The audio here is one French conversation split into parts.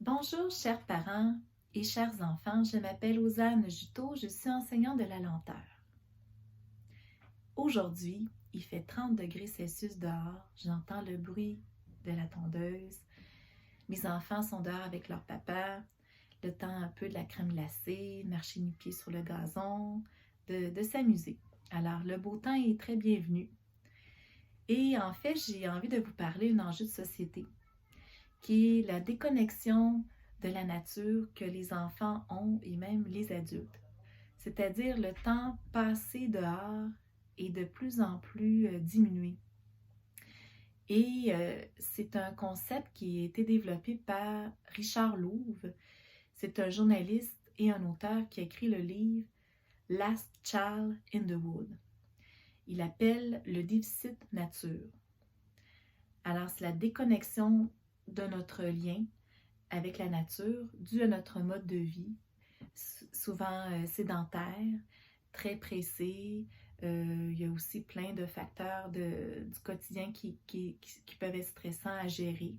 Bonjour, chers parents et chers enfants. Je m'appelle Osanne Juteau, je suis enseignante de la lenteur. Aujourd'hui, il fait 30 degrés Celsius dehors. J'entends le bruit de la tondeuse. Mes enfants sont dehors avec leur papa. Le temps un peu de la crème glacée, marcher nu-pied sur le gazon, de s'amuser. Alors, le beau temps est très bienvenu. Et en fait, j'ai envie de vous parler d'un enjeu de société qui est la déconnexion de la nature que les enfants ont et même les adultes. C'est-à-dire le temps passé dehors est de plus en plus diminué. Et c'est un concept qui a été développé par Richard Louv. C'est un journaliste et un auteur qui a écrit le livre Last Child in the Wood. Il appelle le déficit nature. Alors, c'est la déconnexion de notre lien avec la nature dû à notre mode de vie, souvent sédentaire, très pressé. Il y a aussi plein de facteurs du quotidien qui peuvent être stressants à gérer.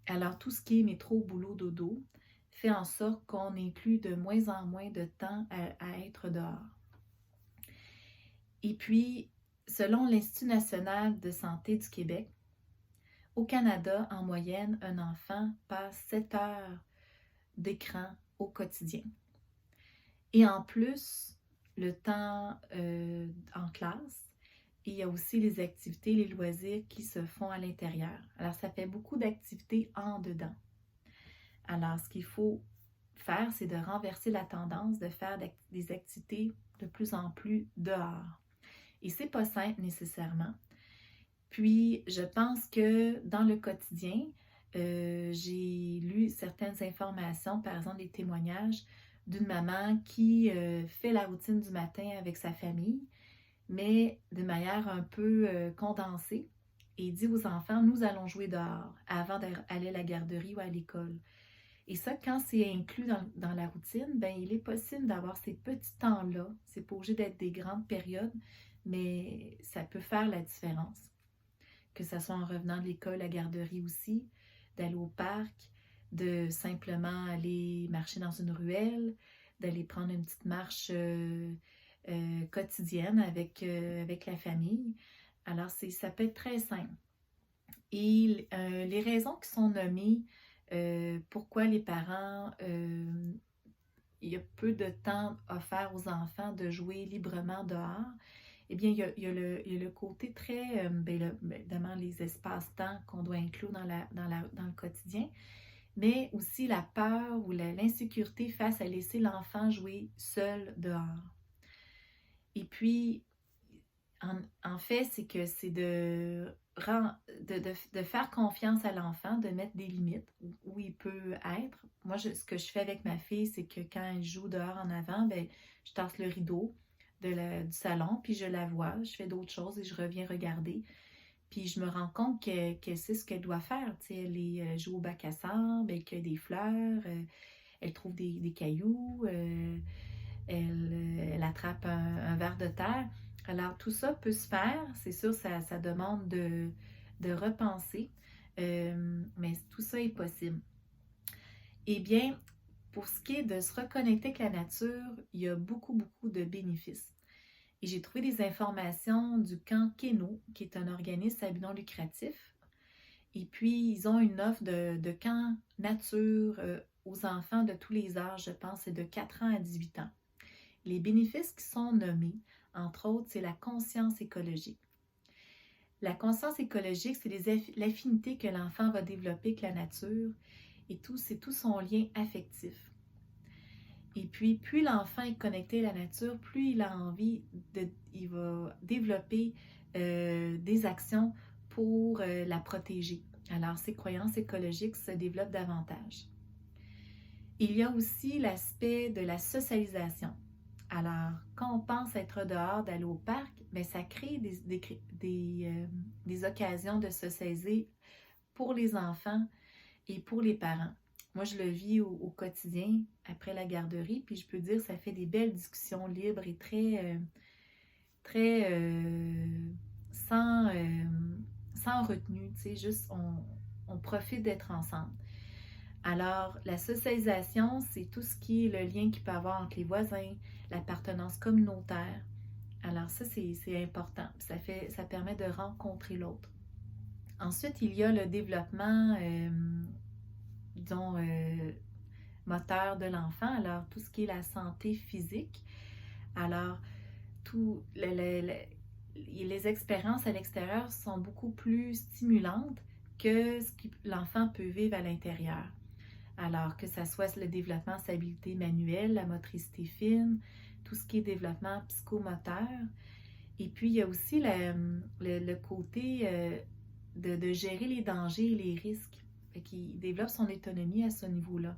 Alors, tout ce qui est métro, boulot, dodo fait en sorte qu'on inclut de moins en moins de temps à être dehors. Et puis, selon l'Institut national de santé du Québec, au Canada, en moyenne, un enfant passe 7 heures d'écran au quotidien. Et en plus, le temps en classe, il y a aussi les activités, les loisirs qui se font à l'intérieur. Alors, ça fait beaucoup d'activités en dedans. Alors, ce qu'il faut faire, c'est de renverser la tendance de faire des activités de plus en plus dehors. Et c'est pas simple nécessairement. Puis, je pense que dans le quotidien, j'ai lu certaines informations, par exemple des témoignages d'une maman qui fait la routine du matin avec sa famille, mais de manière un peu condensée, et dit aux enfants, nous allons jouer dehors avant d'aller à la garderie ou à l'école. Et ça, quand c'est inclus dans la routine, ben, il est possible d'avoir ces petits temps-là. C'est pas obligé d'être des grandes périodes, mais ça peut faire la différence. Que ce soit en revenant de l'école, à la garderie aussi, d'aller au parc, de simplement aller marcher dans une ruelle, d'aller prendre une petite marche quotidienne avec la famille. Alors, ça peut être très simple. Et les raisons qui sont nommées, pourquoi les parents, il y a peu de temps offert aux enfants de jouer librement dehors, eh bien, il y a le côté très, évidemment, les espaces-temps qu'on doit inclure dans le quotidien, mais aussi la peur ou l'insécurité face à laisser l'enfant jouer seul dehors. Et puis, en fait, c'est que c'est de faire confiance à l'enfant, de mettre des limites où il peut être. Moi, ce que je fais avec ma fille, c'est que quand elle joue dehors en avant, ben, je tasse le rideau du salon, puis je la vois, je fais d'autres choses et je reviens regarder. Puis je me rends compte que c'est ce qu'elle doit faire. Tu sais, elle joue au bac à sable, elle cueille des fleurs, elle trouve des cailloux, elle attrape un ver de terre. Alors, tout ça peut se faire. C'est sûr, ça demande de repenser, mais tout ça est possible. Eh bien, pour ce qui est de se reconnecter avec la nature, il y a beaucoup, beaucoup de bénéfices. Et j'ai trouvé des informations du camp Keno, qui est un organisme à but non lucratif. Et puis, ils ont une offre de camp nature aux enfants de tous les âges, je pense, c'est de 4 ans à 18 ans. Les bénéfices qui sont nommés, entre autres, c'est la conscience écologique. La conscience écologique, c'est l'affinité que l'enfant va développer avec la nature et c'est tout son lien affectif. Et puis, plus l'enfant est connecté à la nature, plus il a envie il va développer des actions pour la protéger. Alors, ses croyances écologiques se développent davantage. Il y a aussi l'aspect de la socialisation. Alors, quand on pense être dehors, d'aller au parc, bien, ça crée des occasions de socialiser pour les enfants et pour les parents. Moi, je le vis au quotidien après la garderie, puis je peux dire que ça fait des belles discussions libres et très sans, sans retenue, tu sais, juste on profite d'être ensemble. Alors, la socialisation, c'est tout ce qui est le lien qu'il peut y avoir entre les voisins, l'appartenance communautaire. Alors ça, c'est important. Ça permet de rencontrer l'autre. Ensuite, il y a le développement, disons, moteur de l'enfant. Alors, tout ce qui est la santé physique. Alors, les expériences à l'extérieur sont beaucoup plus stimulantes que ce que l'enfant peut vivre à l'intérieur. Alors, que ça soit le développement de s'habileté manuelle, la motricité fine, tout ce qui est développement psychomoteur. Et puis, il y a aussi le côté de gérer les dangers et les risques. Fait qu'il développe son autonomie à ce niveau-là.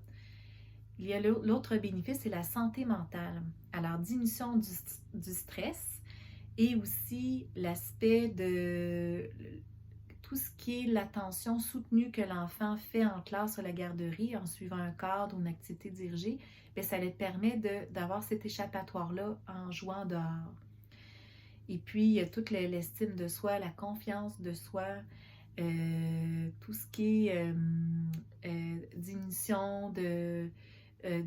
Il y a l'autre bénéfice, c'est la santé mentale. Alors, diminution du stress et aussi l'aspect de tout ce qui est l'attention soutenue que l'enfant fait en classe ou à la garderie en suivant un cadre ou une activité dirigée, bien, ça lui permet d'avoir cet échappatoire-là en jouant dehors. Et puis, il y a toute l'estime de soi, la confiance de soi, tout ce qui est diminution du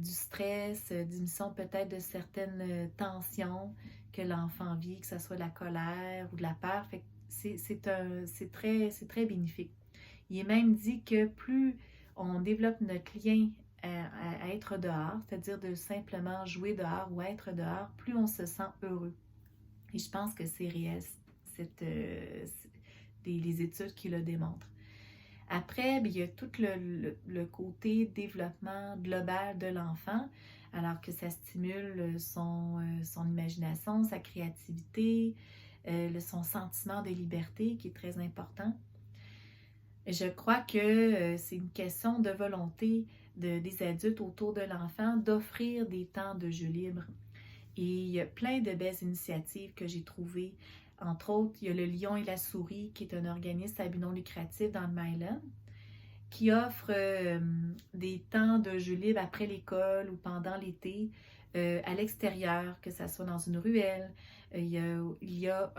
stress, diminution peut-être de certaines tensions que l'enfant vit, que ce soit de la colère ou de la peur. Fait que c'est très bénéfique. Il est même dit que plus on développe notre lien à être dehors, c'est-à-dire de simplement jouer dehors ou être dehors, plus on se sent heureux. Et je pense que c'est réel, les études qui le démontrent. Après, bien, il y a tout le côté développement global de l'enfant, alors que ça stimule son imagination, sa créativité, son sentiment de liberté qui est très important. Je crois que c'est une question de volonté des adultes autour de l'enfant d'offrir des temps de jeu libre. Et il y a plein de belles initiatives que j'ai trouvées. Entre autres, il y a le Lion et la Souris, qui est un organisme à but non lucratif dans le Myland, qui offre des temps de jeu libre après l'école ou pendant l'été, à l'extérieur, que ce soit dans une ruelle. Il y a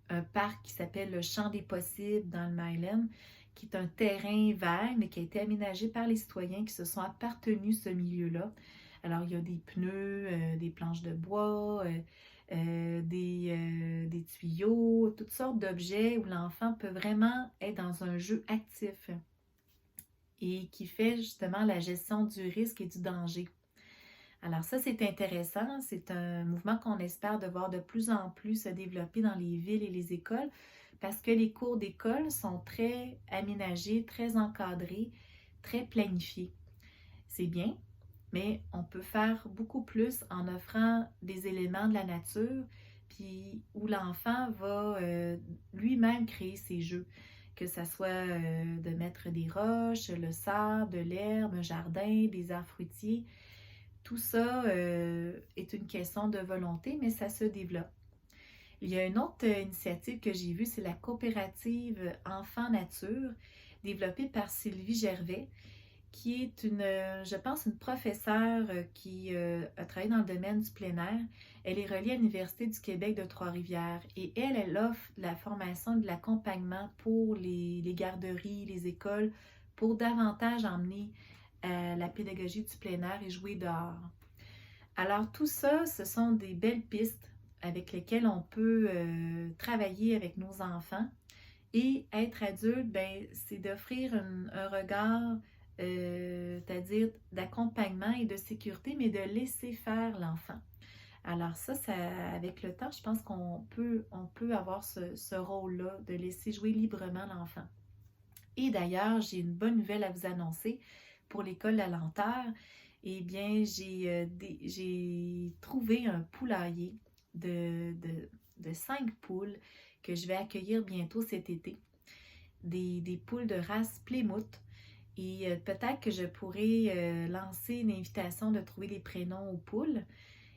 un parc qui s'appelle le Champ des Possibles dans le Myland, qui est un terrain vert, mais qui a été aménagé par les citoyens qui se sont appartenus ce milieu-là. Alors, il y a des pneus, des planches de bois, des tuyaux, toutes sortes d'objets où l'enfant peut vraiment être dans un jeu actif et qui fait justement la gestion du risque et du danger. Alors ça, c'est intéressant. C'est un mouvement qu'on espère de voir de plus en plus se développer dans les villes et les écoles parce que les cours d'école sont très aménagés, très encadrés, très planifiés. C'est bien, mais on peut faire beaucoup plus en offrant des éléments de la nature, puis où l'enfant va lui-même créer ses jeux, que ce soit de mettre des roches, le sable, de l'herbe, un jardin, des arbres fruitiers. Tout ça est une question de volonté, mais ça se développe. Il y a une autre initiative que j'ai vue, c'est la coopérative Enfants Nature, développée par Sylvie Gervais, qui est je pense, une professeure qui a travaillé dans le domaine du plein air. Elle est reliée à l'Université du Québec de Trois-Rivières et elle offre la formation et de l'accompagnement pour les garderies, les écoles, pour davantage emmener la pédagogie du plein air et jouer dehors. Alors tout ça, ce sont des belles pistes avec lesquelles on peut travailler avec nos enfants. Et être adulte, ben, c'est d'offrir un regard, c'est-à-dire d'accompagnement et de sécurité, mais de laisser faire l'enfant. Alors ça, avec le temps, je pense qu'on peut avoir ce rôle-là, de laisser jouer librement l'enfant. Et d'ailleurs, j'ai une bonne nouvelle à vous annoncer pour l'école La Lenteur. Eh bien, j'ai trouvé un poulailler de 5 poules que je vais accueillir bientôt cet été. Des poules de race Plymouth. Et peut-être que je pourrais lancer une invitation de trouver des prénoms aux poules.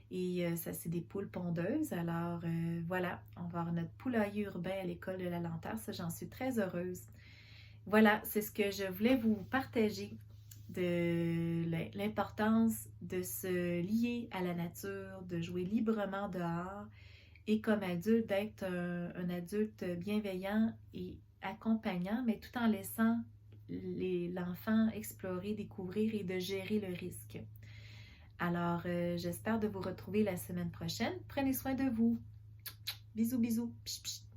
Et ça, c'est des poules pondeuses. Alors voilà, on va avoir notre poulailler urbain à l'école de La Lenteur. Ça, j'en suis très heureuse. Voilà, c'est ce que je voulais vous partager de l'importance de se lier à la nature, de jouer librement dehors et comme adulte d'être un adulte bienveillant et accompagnant, mais tout en laissant l'enfant explorer, découvrir et de gérer le risque. Alors, j'espère de vous retrouver la semaine prochaine. Prenez soin de vous. Bisous, bisous. Psh, psh.